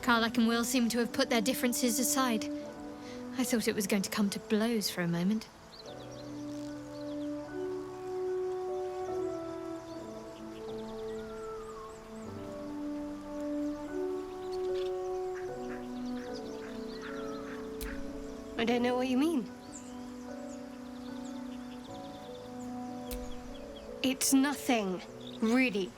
Karlach and Will seem to have put their differences aside. I thought it was going to come to blows for a moment. I don't know what you mean. It's nothing, really.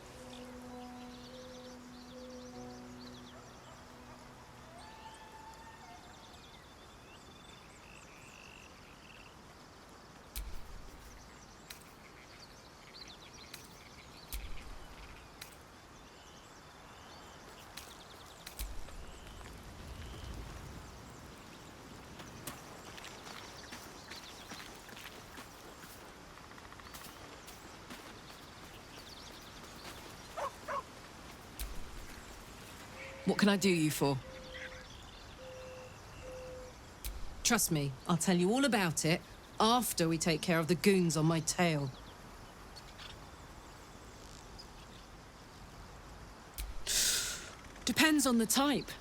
What can I do you for? Trust me, I'll tell you all about it after we take care of the goons on my tail. Depends on the type.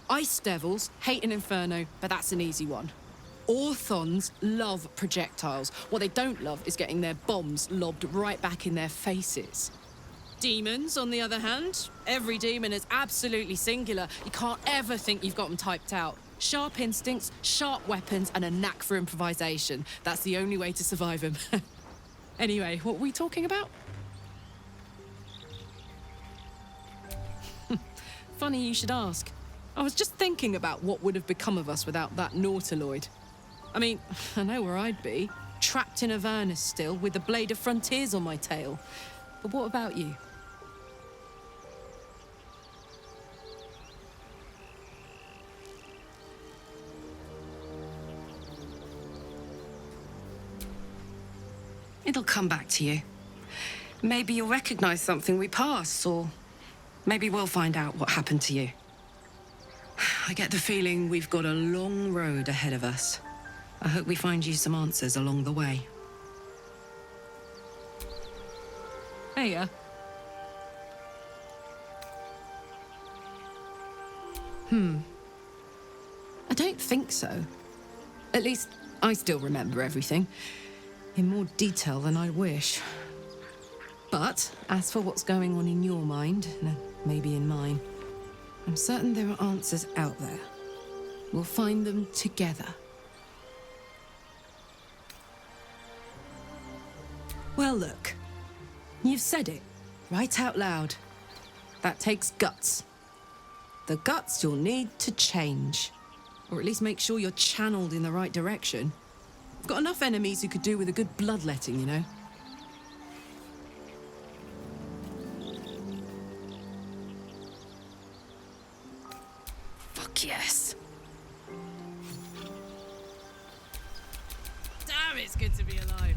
Ice devils hate an inferno, but that's an easy one. Orthons love projectiles. What they don't love is getting their bombs lobbed right back in their faces. Demons, on the other hand, every demon is absolutely singular. You can't ever think you've got them typed out. Sharp instincts, sharp weapons, and a knack for improvisation. That's the only way to survive them. Anyway, what were we talking about? Funny you should ask. I was just thinking about what would have become of us without that Nautiloid. I mean, I know where I'd be. Trapped in Avernus still, with the Blade of Frontiers on my tail. But what about you? It'll come back to you. Maybe you'll recognize something we passed, or maybe we'll find out what happened to you. I get the feeling we've got a long road ahead of us. I hope we find you some answers along the way. Hey, I don't think so. At least, I still remember everything. In more detail than I wish. But, as for what's going on in your mind, and maybe in mine, I'm certain there are answers out there. We'll find them together. Well, look. You've said it, right out loud. That takes guts. The guts you'll need to change. Or at least make sure you're channeled in the right direction. I've got enough enemies who could do with a good bloodletting, you know? Fuck yes. Damn, it's good to be alive.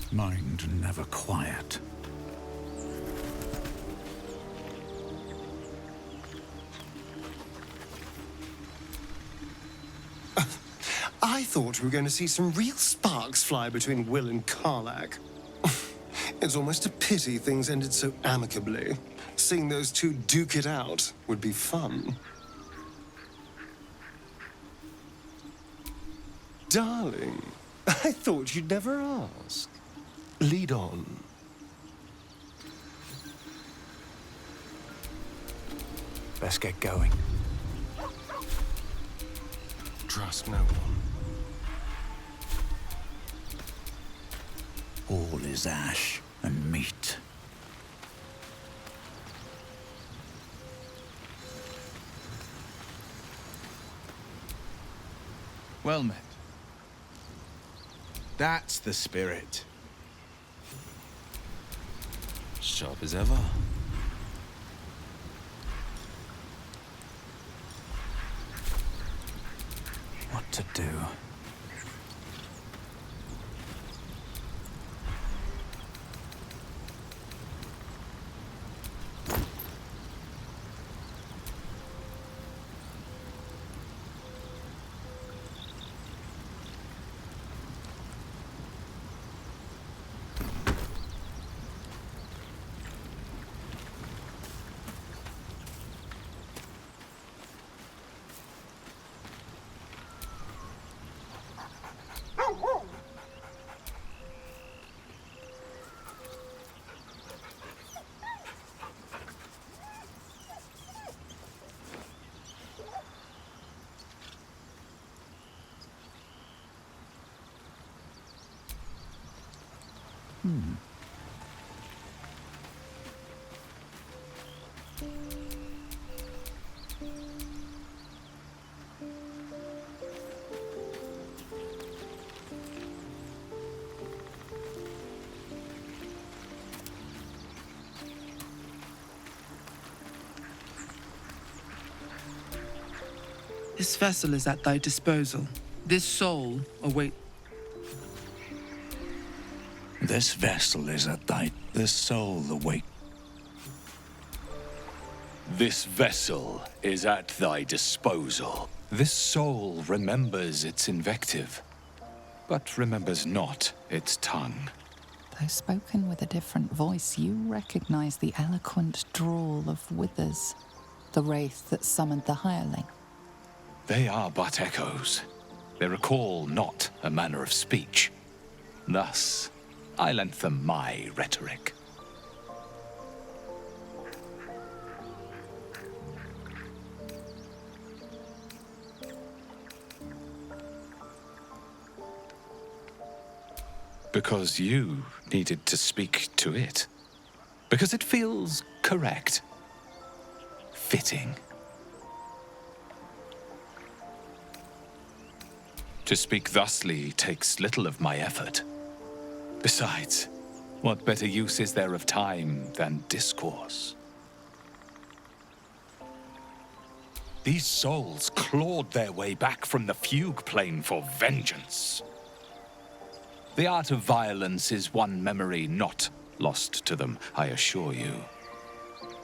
Mind never quiet. I thought we were going to see some real sparks fly between Will and Karlach. It's almost a pity things ended so amicably. Seeing those two duke it out would be fun. Darling, I thought you'd never ask. Lead on. Best get going. Trust no one. All is ash and meat. Well met. That's the spirit. Sharp as ever. What to do? This vessel is at thy disposal. This soul await. This vessel is at thy... This soul await. This vessel is at thy disposal. This soul remembers its invective, but remembers not its tongue. Though spoken with a different voice, you recognize the eloquent drawl of Withers, the wraith that summoned the hireling. They are but echoes. They recall not a manner of speech. Thus, I lent them my rhetoric. Because you needed to speak to it. Because it feels correct. Fitting. To speak thusly takes little of my effort. Besides, what better use is there of time than discourse? These souls clawed their way back from the fugue plane for vengeance. The art of violence is one memory not lost to them, I assure you.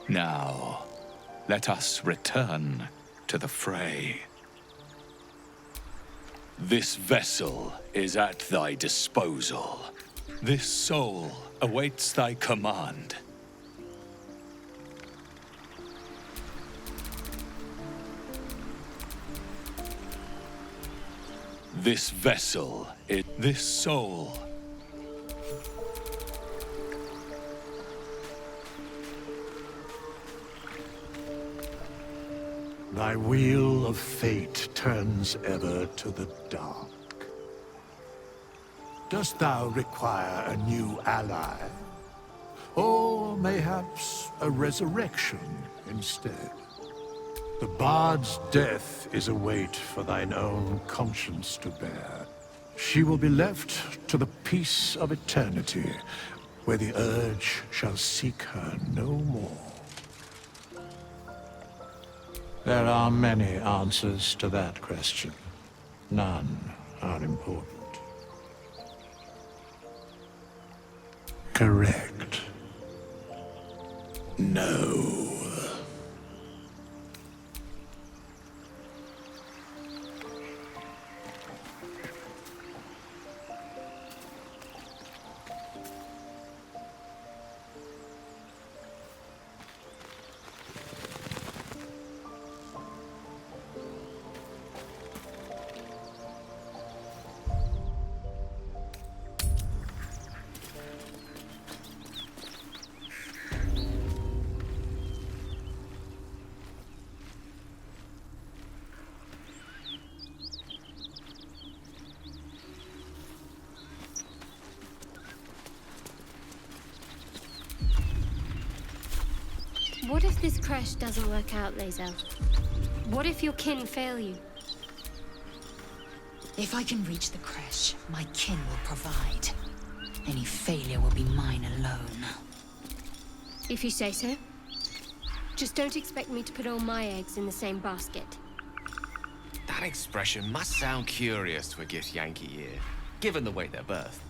Now, let us return to the fray. This vessel is at thy disposal. This soul awaits thy command. This vessel, this soul. Thy wheel of fate turns ever to the dark. Dost thou require a new ally? Or mayhaps a resurrection instead? The bard's death is a weight for thine own conscience to bear. She will be left to the peace of eternity, where the urge shall seek her no more. There are many answers to that question. None are important. Correct. No. What if this crash doesn't work out, Lae'zel? What if your kin fail you? If I can reach the creche, my kin will provide. Any failure will be mine alone. If you say so. Just don't expect me to put all my eggs in the same basket. That expression must sound curious to a Gith Yankee ear, given the way they're birthed.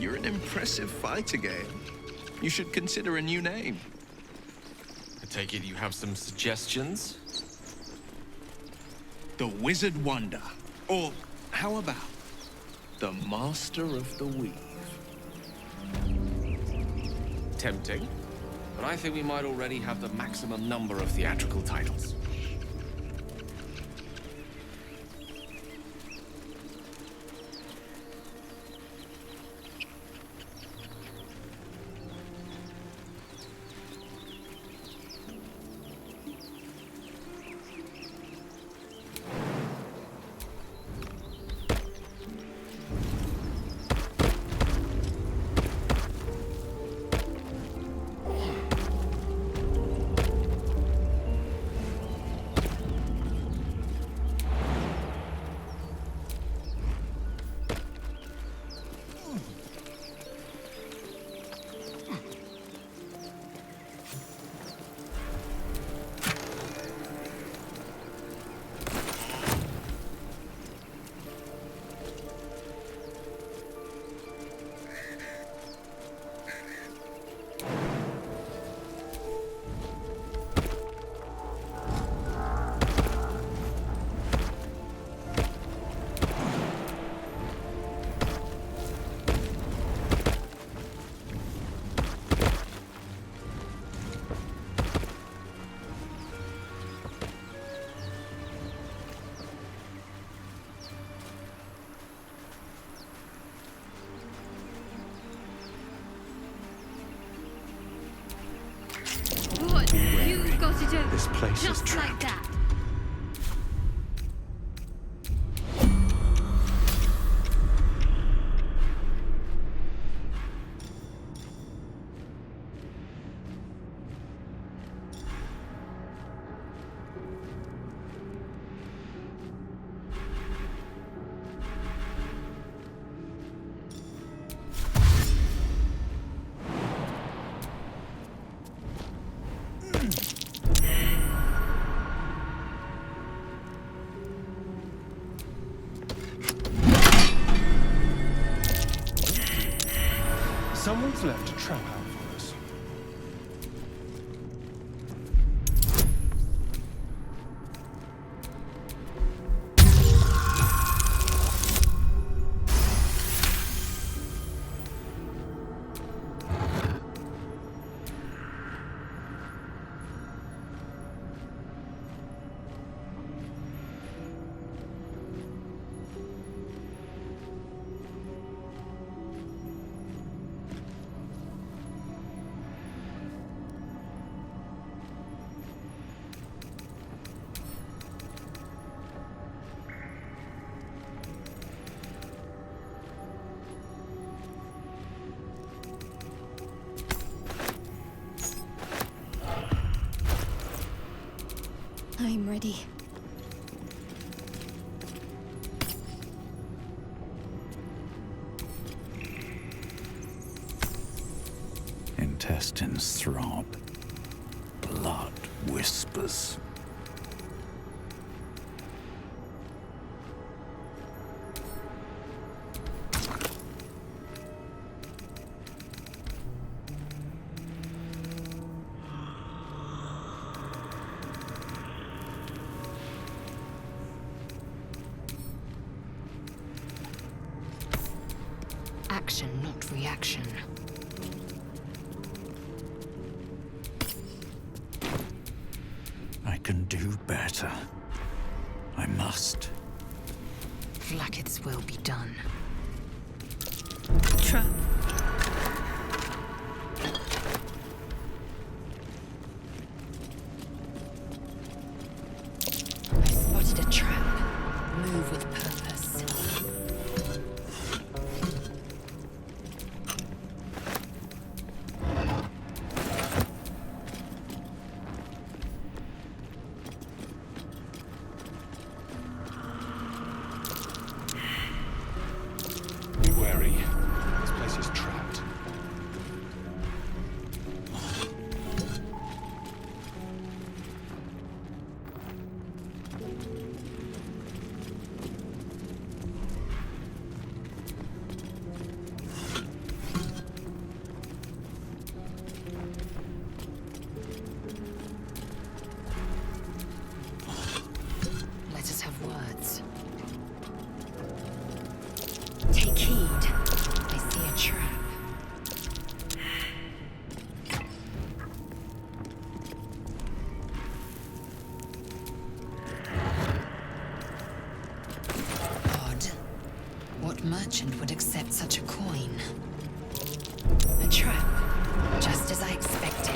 You're an impressive fighter, Gale. You should consider a new name. I take it you have some suggestions? The Wizard Wonder. Or, how about the Master of the Weave? Tempting. But I think we might already have the maximum number of theatrical titles. What? You've got to do This place is just like trapped. that. Someone's left a trap out for us. I'm ready. Intestines throb. Blood whispers. Action, not reaction. I can do better. I must. Vlaakith's will be done. Trap. I spotted a trap. Move with purpose. Be wary. This place is trapped. merchant would accept such a coin? A trap, just as I expected.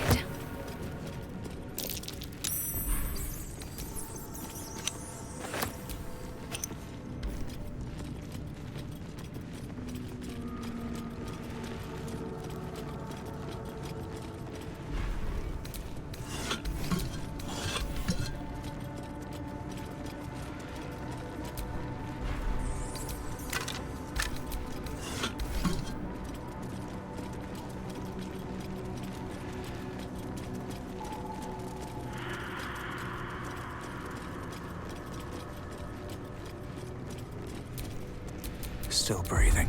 Still breathing,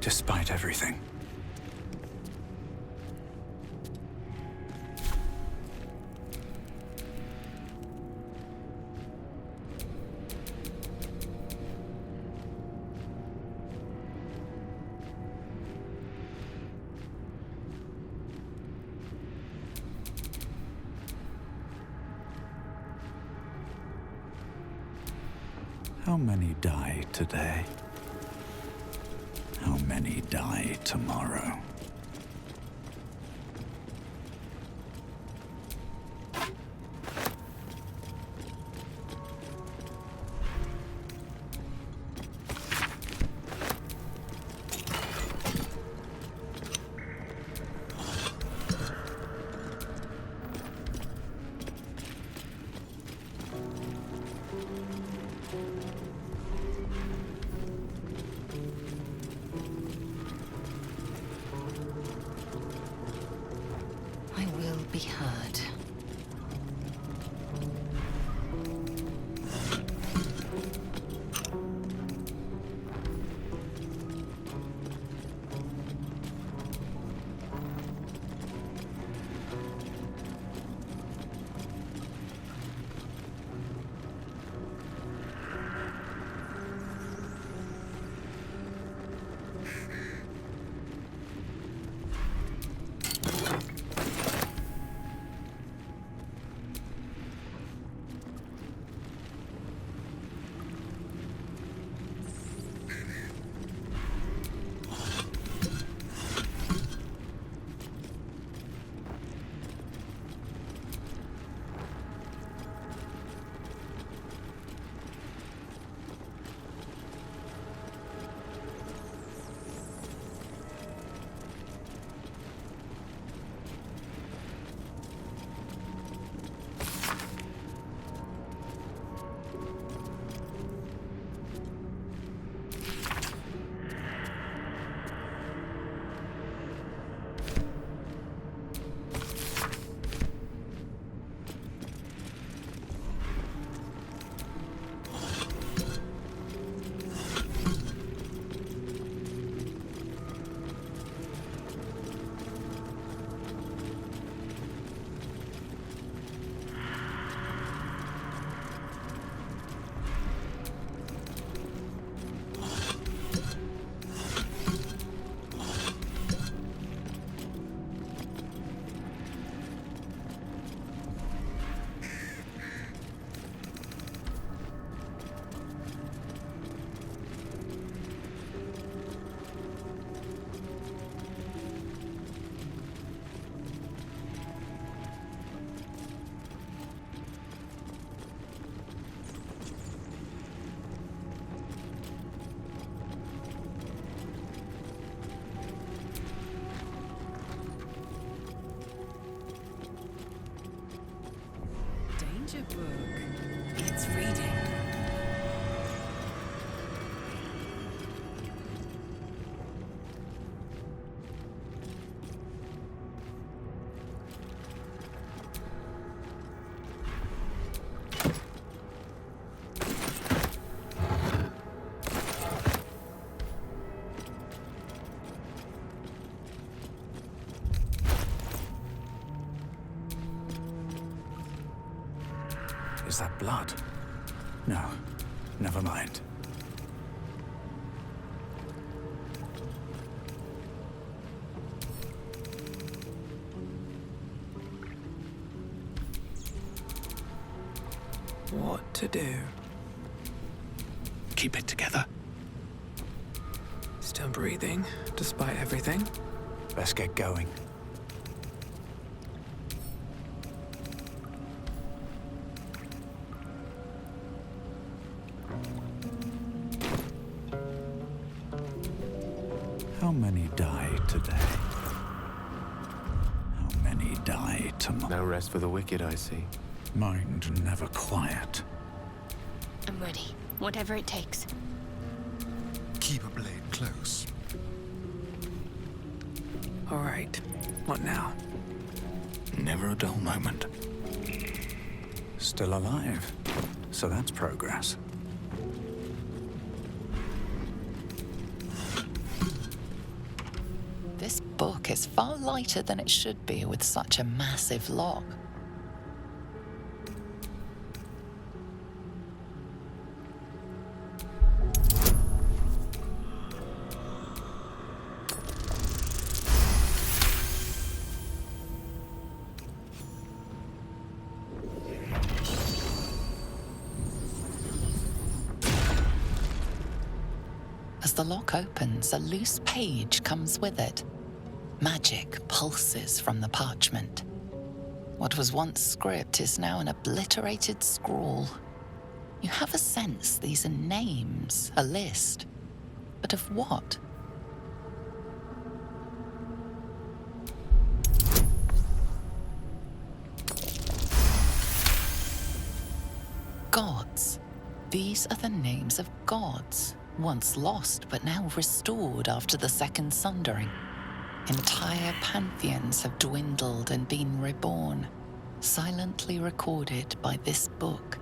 despite everything. How many die today? How many die tomorrow? I will be heard. Danger book. It's reading. Is that blood? No, never mind. What to do? Keep it together. Still breathing, despite everything. Let's get going. How many die today? How many die tomorrow? No rest for the wicked, I see. Mind never quiet. I'm ready. Whatever it takes. Keep a blade close. All right, what now? Never a dull moment. Still alive, so that's progress. This book is far lighter than it should be with such a massive lock. As the lock opens, a loose page comes with it. Magic pulses from the parchment. What was once script is now an obliterated scrawl. You have a sense these are names, a list. But of what? Gods. These are the names of gods, once lost but now restored after the Second Sundering. Entire pantheons have dwindled and been reborn, silently recorded by this book.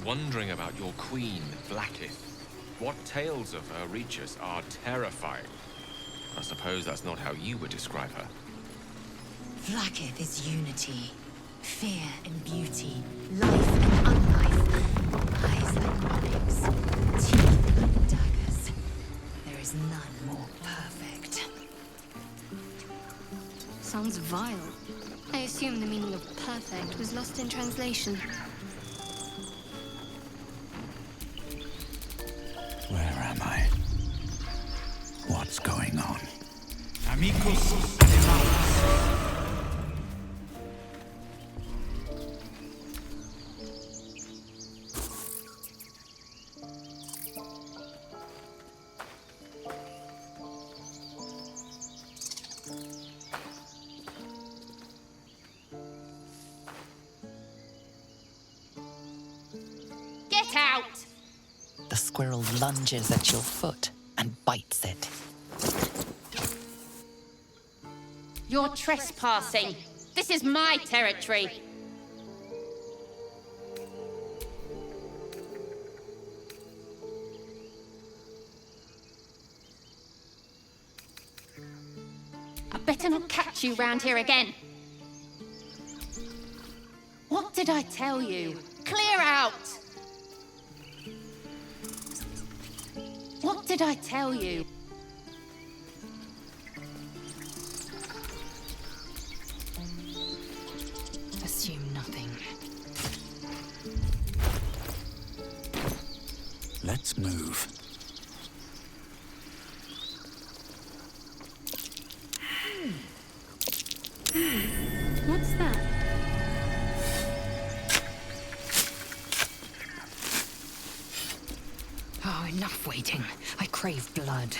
Wondering about your queen, Blackith. What tales of her reach us are terrifying. I suppose that's not how you would describe her. Blackith is unity, fear and beauty, life and unlife, eyes like onyx, teeth like daggers. There is none more perfect. Sounds vile. I assume the meaning of perfect was lost in translation. Where am I? What's going on? Amigos animales. Get out! The squirrel lunges at your foot and bites it. You're trespassing. This is my territory. I better not catch you round here again. What did I tell you? Clear out! What did I tell you? Assume nothing. Let's move. What's that? Oh, enough waiting. I crave blood.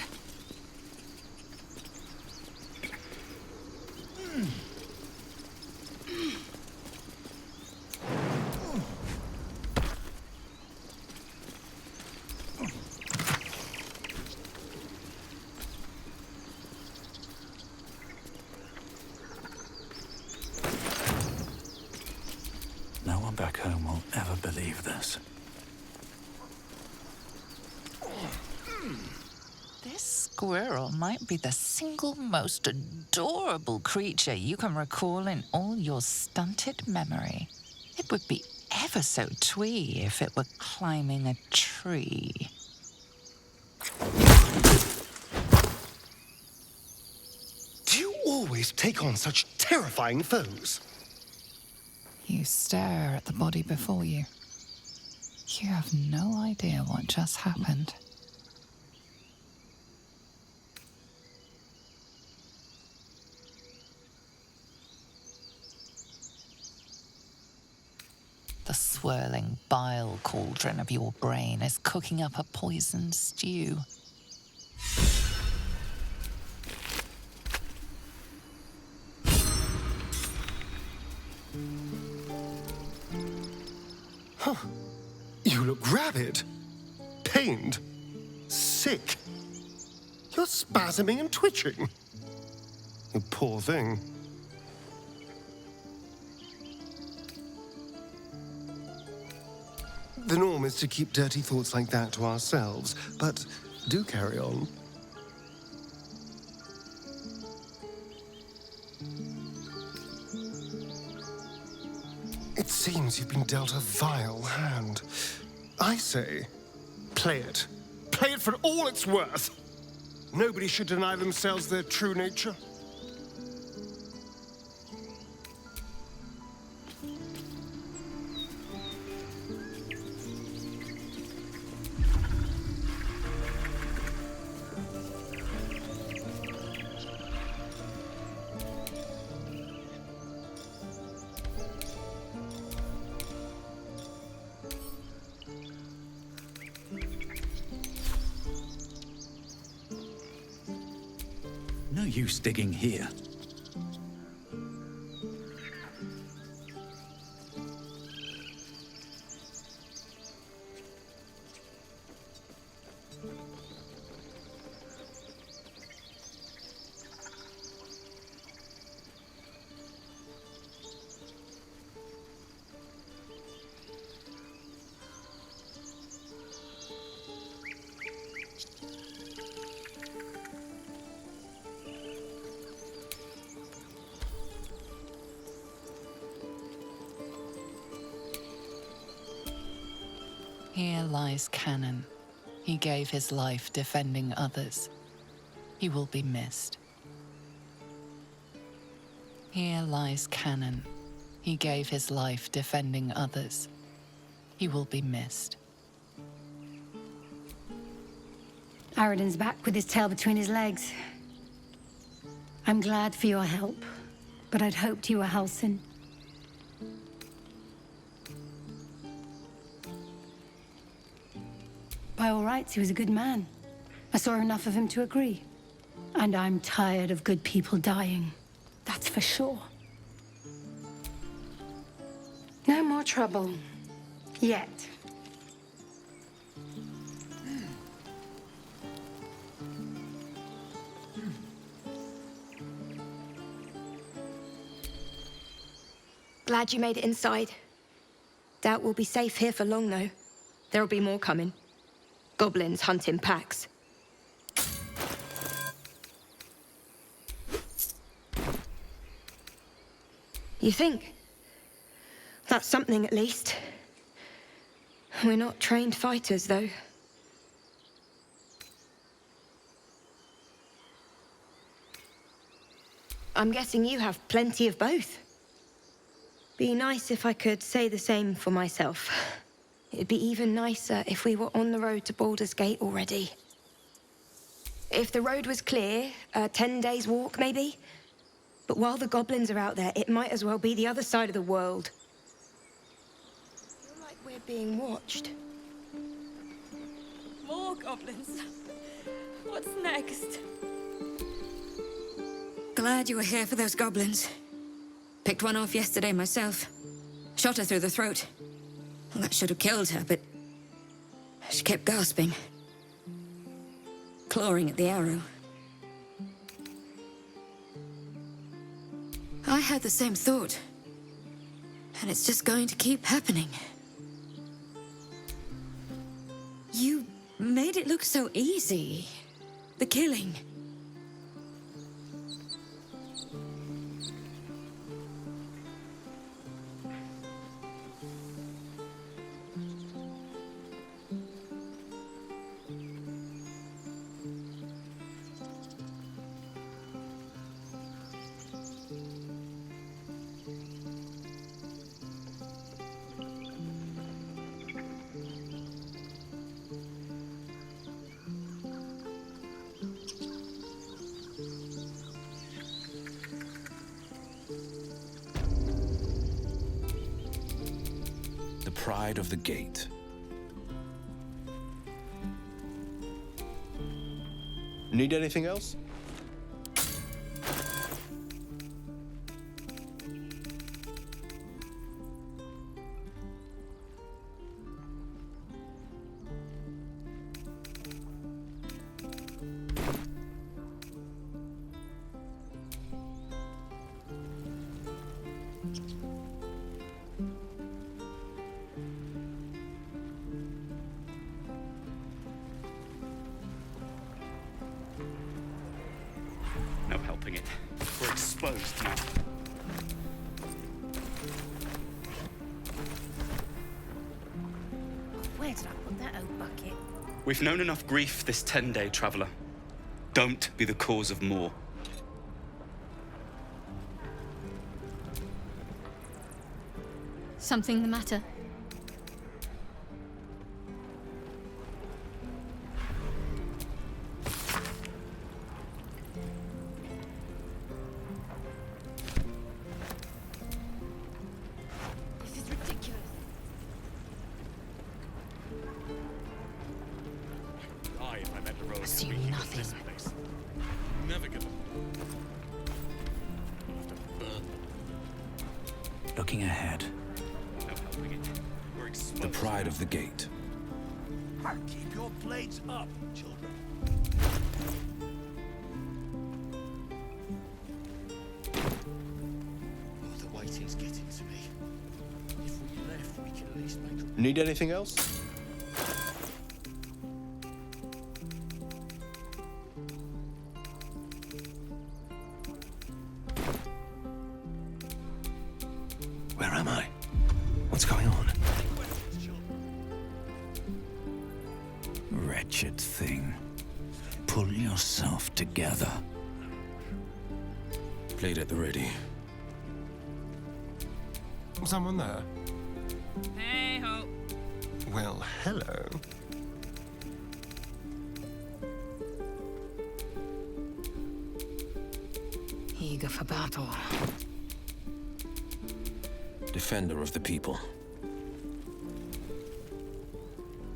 squirrel might be the single most adorable creature you can recall in all your stunted memory. It would be ever so twee if it were climbing a tree. Do you always take on such terrifying foes? You stare at the body before you. You have no idea what just happened. The swirling bile cauldron of your brain is cooking up a poisoned stew. Huh. You look rabid, pained, sick. You're spasming and twitching. You poor thing. The norm is to keep dirty thoughts like that to ourselves, but do carry on. It seems you've been dealt a vile hand. I say, play it. Play it for all it's worth. Nobody should deny themselves their true nature. No use digging here. Here lies Cannon. He gave his life defending others. He will be missed. Here lies Cannon. He gave his life defending others. He will be missed. Aradin's back with his tail between his legs. I'm glad for your help, but I'd hoped you were Halsin. By all rights, he was a good man. I saw enough of him to agree. And I'm tired of good people dying. That's for sure. No more trouble. Yet. Glad you made it inside. Doubt we'll be safe here for long, though. There'll be more coming. Goblins hunt in packs. You think? That's something, at least. We're not trained fighters, though. I'm guessing you have plenty of both. Be nice if I could say the same for myself. It'd be even nicer if we were on the road to Baldur's Gate already. If the road was clear, 10 days walk, maybe? But while the goblins are out there, it might as well be the other side of the world. I feel like we're being watched. More goblins. What's next? Glad you were here for those goblins. Picked one off yesterday myself. Shot her through the throat. Well, that should have killed her, but she kept gasping. Clawing at the arrow. I had the same thought. And it's just going to keep happening. You made it look so easy. The killing. The pride of the gate. Need anything else? No helping it. We're exposed now. Where did I put that old bucket? We've known enough grief this 10-day traveler. Don't be the cause of more. Something the matter? This is ridiculous. If I met a road Assume nothing. Never give up. Looking ahead. No helping it. We're exposed. The pride of the gate. Keep your blades up, children. Oh, the waiting's getting to me. If we left, we could at least make Need anything else? Where am I? What's going on? Wretched thing. Pull yourself together. Blade at the ready. Someone there? Hey ho. Well, hello. Eager for battle. Defender of the people.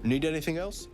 Need anything else?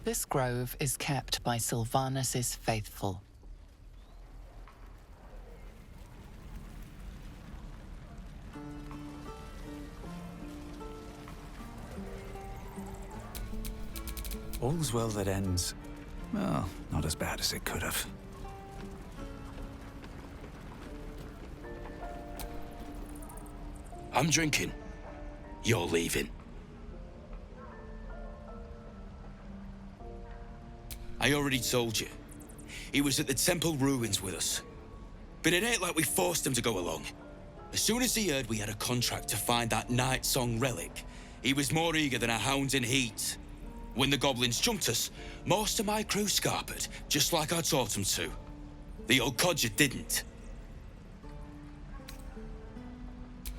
This grove is kept by Sylvanus's faithful. All's well that ends, well, not as bad as it could have. I'm drinking. You're leaving. I already told you. He was at the temple ruins with us. But it ain't like we forced him to go along. As soon as he heard we had a contract to find that Night Song relic, he was more eager than a hound in heat. When the goblins jumped us, most of my crew scarpered, just like I taught them to. The old codger didn't.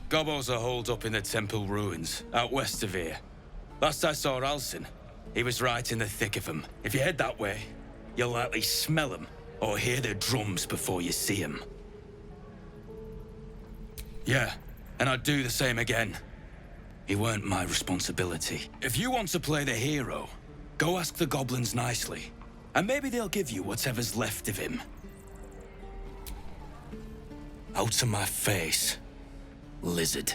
Gobos are holed up in the temple ruins, out west of here. Last I saw Alcin, he was right in the thick of them. If you head that way, you'll likely smell them, or hear their drums before you see them. Yeah, and I'd do the same again. He weren't my responsibility. If you want to play the hero, go ask the goblins nicely, and maybe they'll give you whatever's left of him. Out of my face, lizard.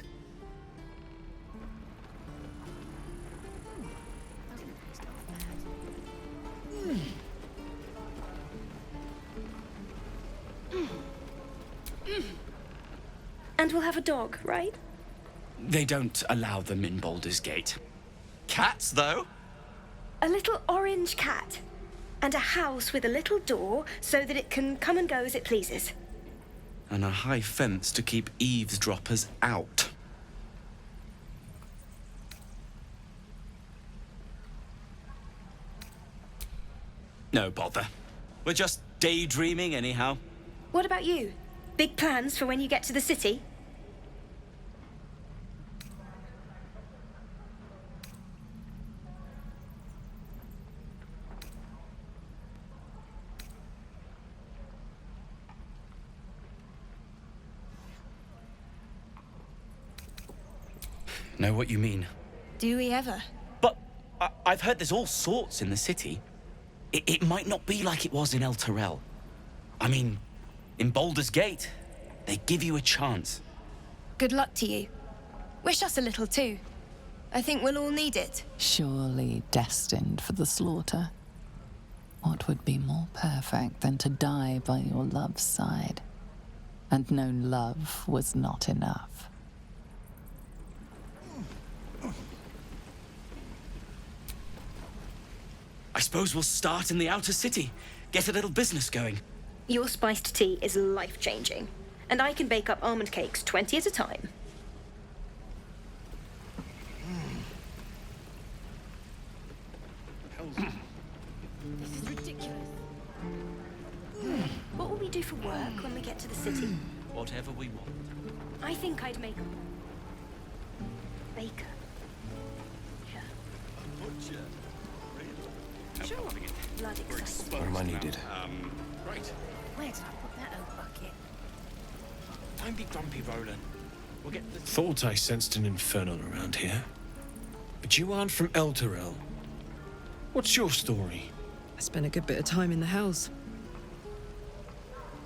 And we'll have a dog, right? They don't allow them in Baldur's Gate. Cats, though? A little orange cat. And a house with a little door so that it can come and go as it pleases. And a high fence to keep eavesdroppers out. No bother. We're just daydreaming anyhow. What about you? Big plans for when you get to the city? Know what you mean. Do we ever? But I've heard there's all sorts in the city. It might not be like it was in El Terrell. I mean, in Baldur's Gate, they give you a chance. Good luck to you. Wish us a little too. I think we'll all need it. Surely destined for the slaughter. What would be more perfect than to die by your love's side? And known love was not enough. I suppose we'll start in the outer city. Get a little business going. Your spiced tea is life-changing. And I can bake up almond cakes 20 at a time. This is ridiculous. What will we do for work when we get to the city? Whatever we want. I think I'd make a baker. Sure. Blood excited. What am I needed? Right. Where did I put that old bucket? Don't be grumpy, Roland. We'll get the... Thought I sensed an infernal around here. But you aren't from El Terrell. What's your story? I spent a good bit of time in the Hells.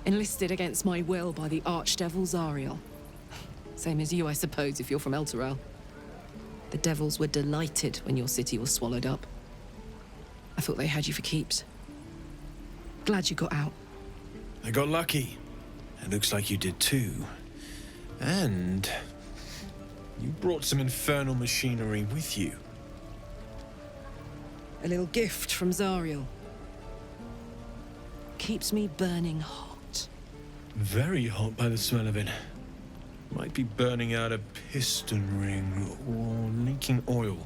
Enlisted against my will by the Archdevil Zariel. Same as you, I suppose, if you're from El Terrell. The devils were delighted when your city was swallowed up. I thought they had you for keeps. Glad you got out. I got lucky. It looks like you did too. And you brought some infernal machinery with you. A little gift from Zariel. Keeps me burning hot. Very hot by the smell of it. Might be burning out a piston ring or leaking oil.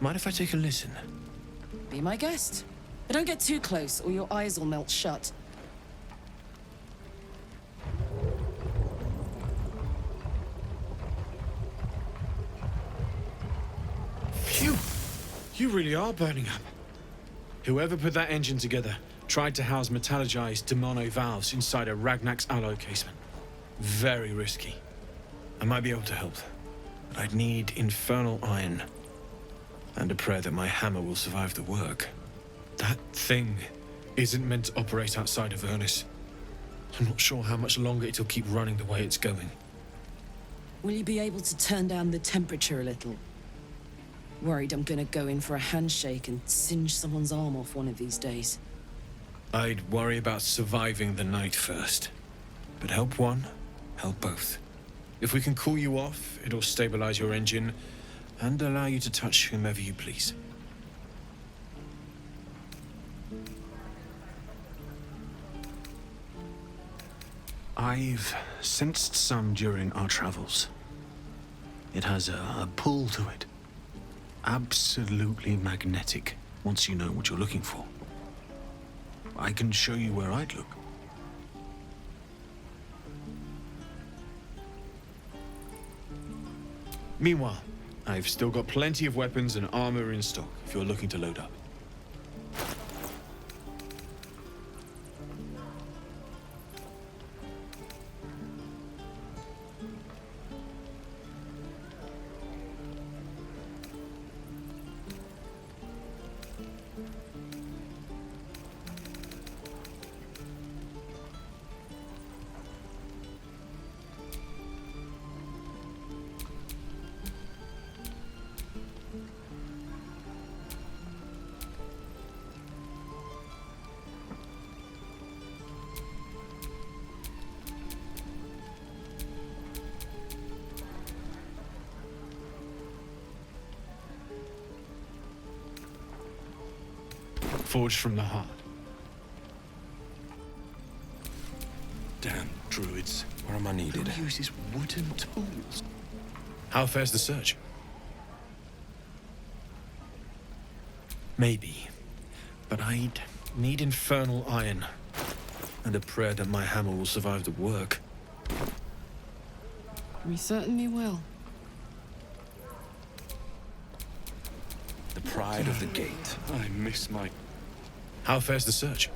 Mind if I take a listen? Be my guest. But don't get too close or your eyes will melt shut. Phew! You really are burning up. Whoever put that engine together tried to house metallogized demono valves inside a Ragnak's alloy casement. Very risky. I might be able to help, but I'd need infernal iron. And a prayer that my hammer will survive the work. That thing isn't meant to operate outside of Ernest. I'm not sure how much longer it'll keep running the way it's going. Will you be able to turn down the temperature a little? Worried I'm gonna go in for a handshake and singe someone's arm off one of these days. I'd worry about surviving the night first. But help one, help both. If we can cool you off, it'll stabilize your engine and allow you to touch whomever you please. I've sensed some during our travels. It has a pull to it. Absolutely magnetic, once you know what you're looking for. I can show you where I'd look. Meanwhile, I've still got plenty of weapons and armor in stock if you're looking to load up. Forged from the heart. Damn druids. Where am I needed? Who uses wooden tools? How fares the search? Maybe. But I'd need infernal iron. And a prayer that my hammer will survive the work. We certainly will. The pride of the gate. I miss my... How fares the search?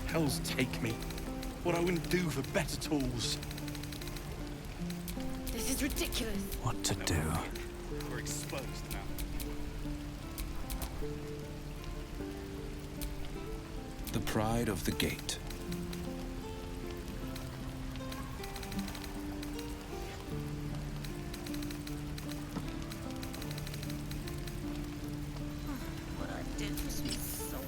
Hells take me. What I wouldn't do for better tools. This is ridiculous. What to do? We're exposed now. The pride of the gate. What I did was be salt.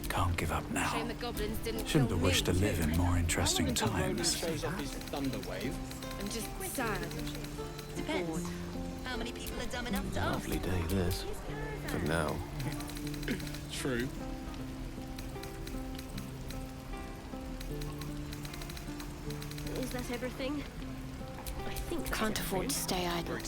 Come. give up now. Shame the goblins didn't Shouldn't kill have wished me. to live in more interesting times. Shows off his thunder wave. I'm just sad. Depends. How many people are dumb enough to ask? Lovely day, this. For now. True. Is that everything? I think Can't afford to stay idle.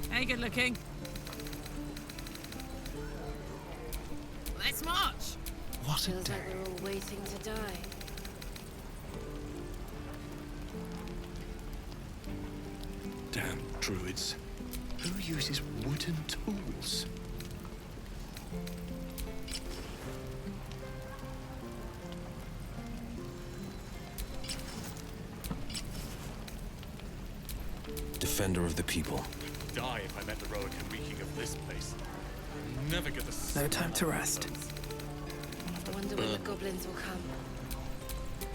Hey, good looking. Let's march. What a Feels like we're all waiting to die. Damn druids. Who uses wooden tools? Defender of the people. Die if I met the Roican reeking of this place. Never get the No time to rest. I wonder when the goblins will come.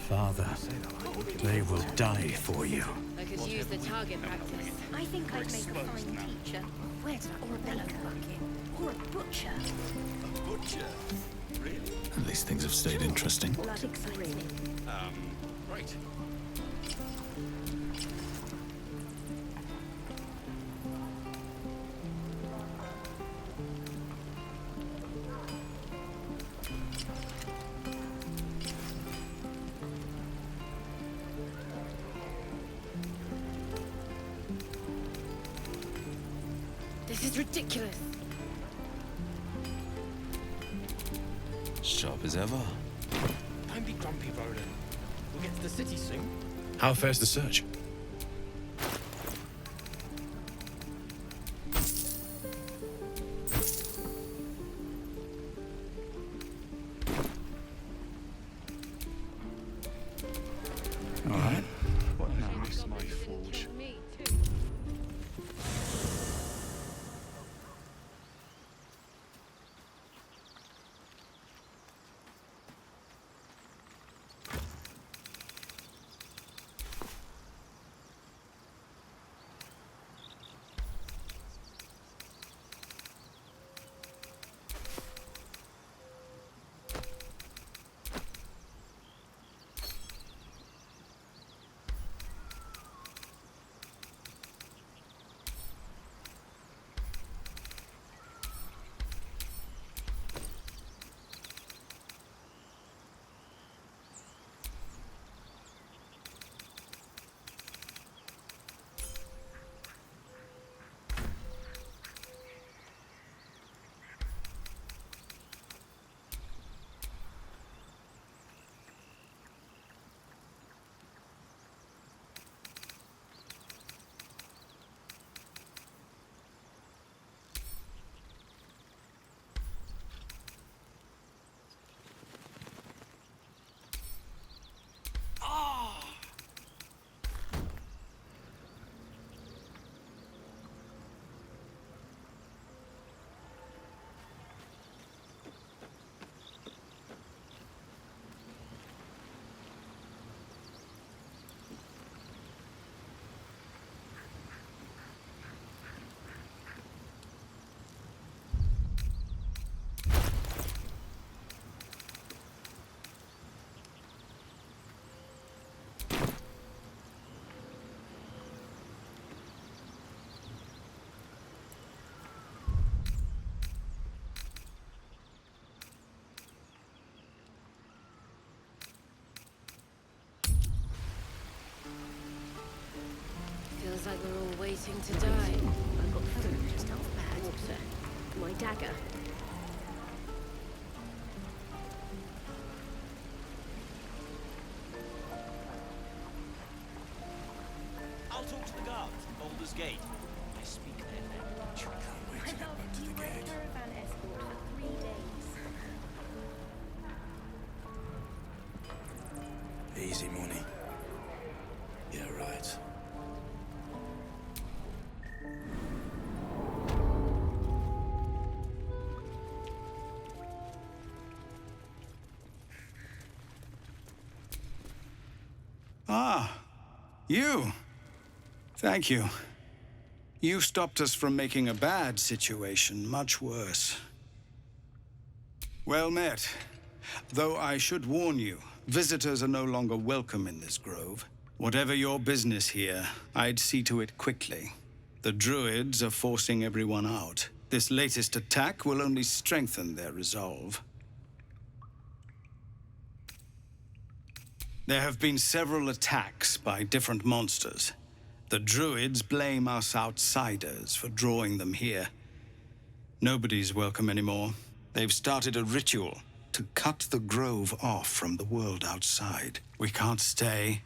Father, they will die for you. I could use the target practice. I think I'd make a fine teacher. Where did I Or a baker. Or a butcher. A butcher? Really? At least things have stayed interesting. That excites me. Right. This is ridiculous. Sharp as ever. Don't be grumpy, Roland. We'll get to the city soon. How fares the search? All right. What now? Miss my forge. Feels like we're all waiting to die. I've got food just out bad. Water. My dagger. I'll talk to the guards at Baldur's Gate. I speak their language. Can't wait to get back to the gate. Caravan escort for 3 days. Easy money. Yeah, right. Ah, you. Thank you. You stopped us from making a bad situation much worse. Well met. Though I should warn you, visitors are no longer welcome in this grove. Whatever your business here, I'd see to it quickly. The druids are forcing everyone out. This latest attack will only strengthen their resolve. There have been several attacks by different monsters. The druids blame us outsiders for drawing them here. Nobody's welcome anymore. They've started a ritual to cut the grove off from the world outside. We can't stay.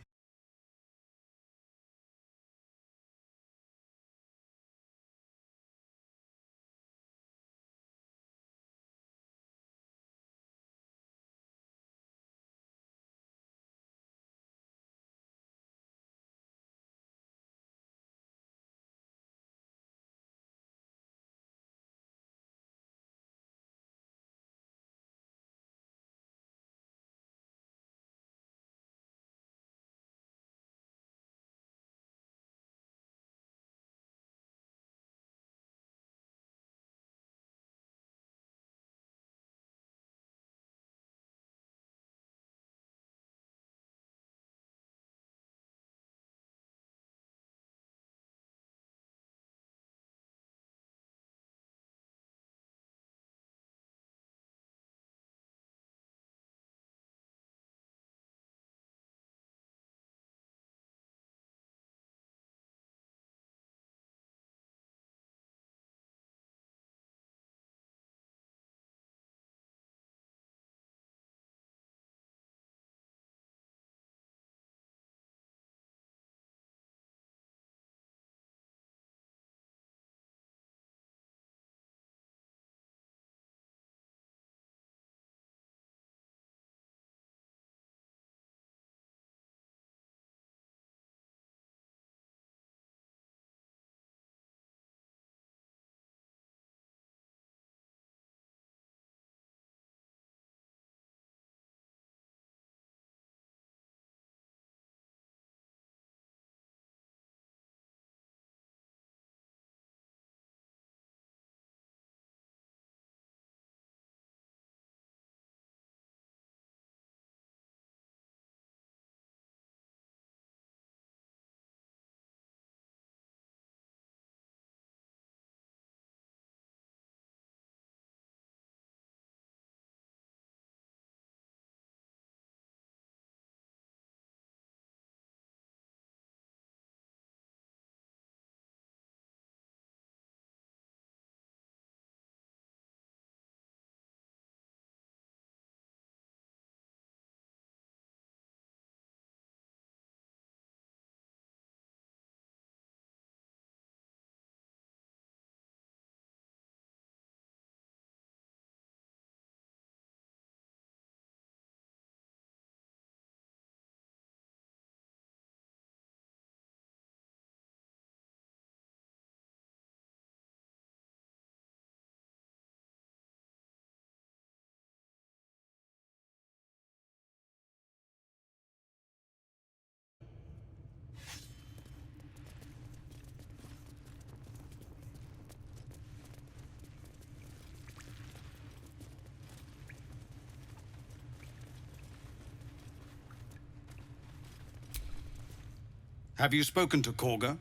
Have you spoken to Korga?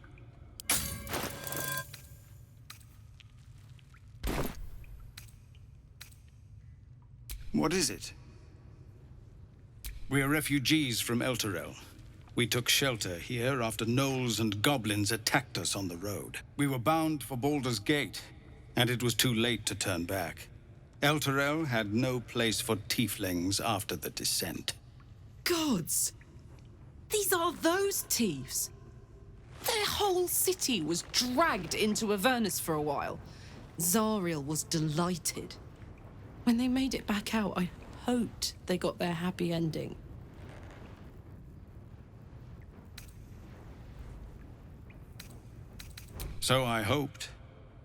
What is it? We are refugees from Elturel. We took shelter here after gnolls and goblins attacked us on the road. We were bound for Baldur's Gate, and it was too late to turn back. Elturel had no place for tieflings after the descent. Gods! These are those thieves! Their whole city was dragged into Avernus for a while. Zariel was delighted. When they made it back out, I hoped they got their happy ending. So I hoped,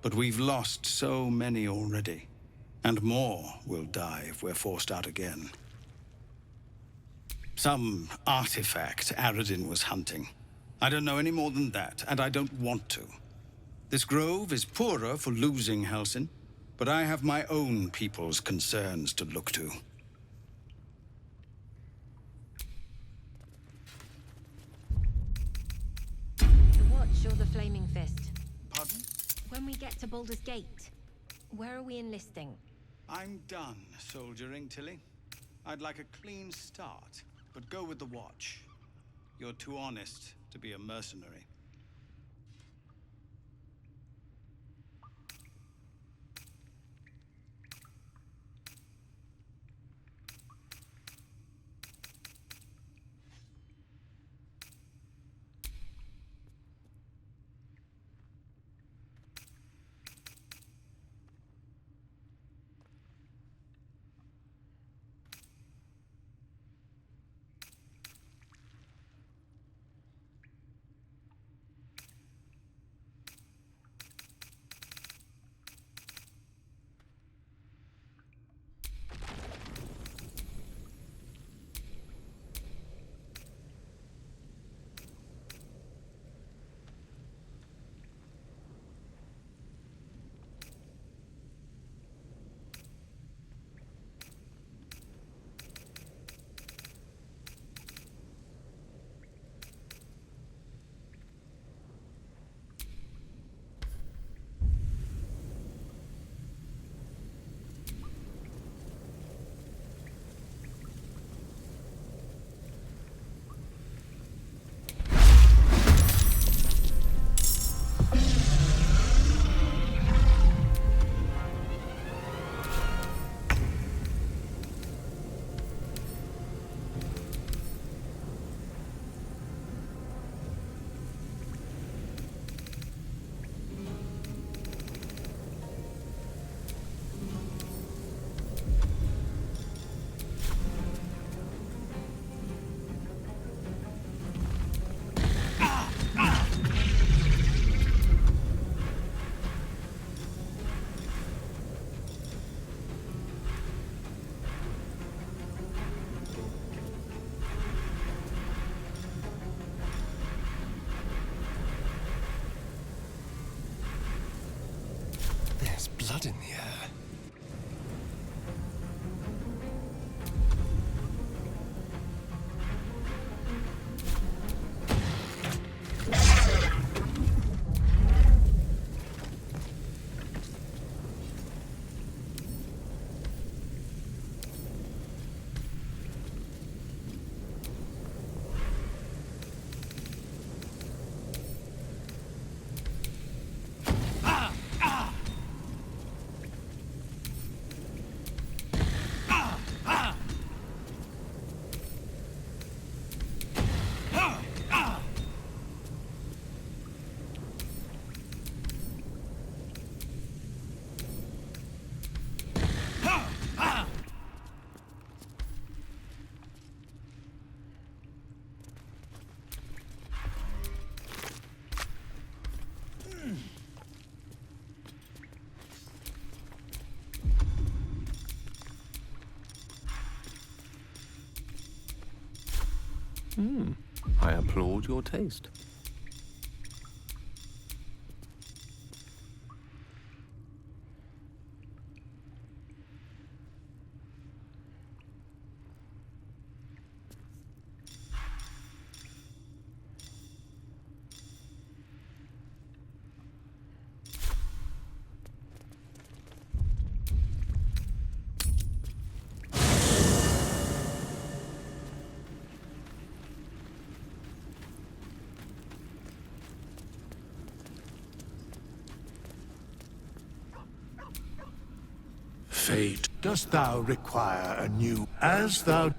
but we've lost so many already. And more will die if we're forced out again. Some artifact Aradin was hunting. I don't know any more than that, and I don't want to. This grove is poorer for losing Halsin, but I have my own people's concerns to look to. The Watch or the Flaming Fist? Pardon? When we get to Baldur's Gate, where are we enlisting? I'm done soldiering, Tilly. I'd like a clean start, but go with the Watch. You're too honest to be a mercenary. There's blood in the air. I applaud your taste. Fate, dost thou require a new, as thou...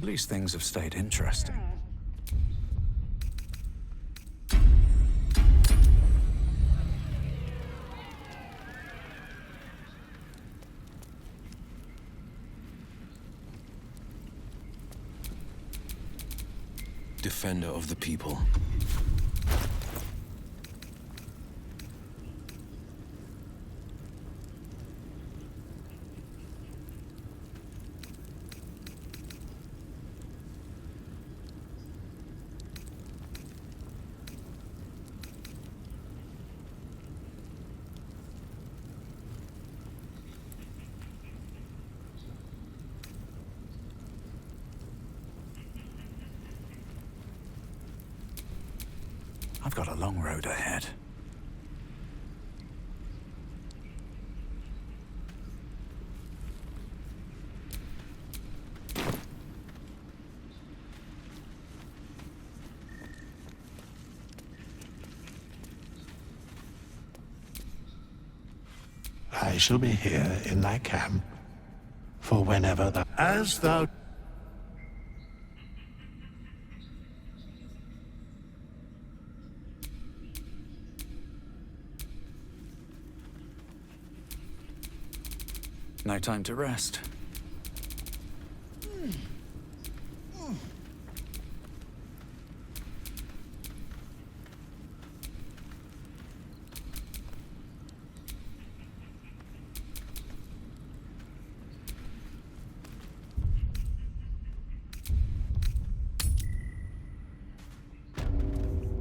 At least things have stayed interesting. Defender of the people. I've got a long road ahead. I shall be here in thy camp for whenever thou... As thou... No time to rest.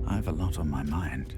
I have a lot on my mind.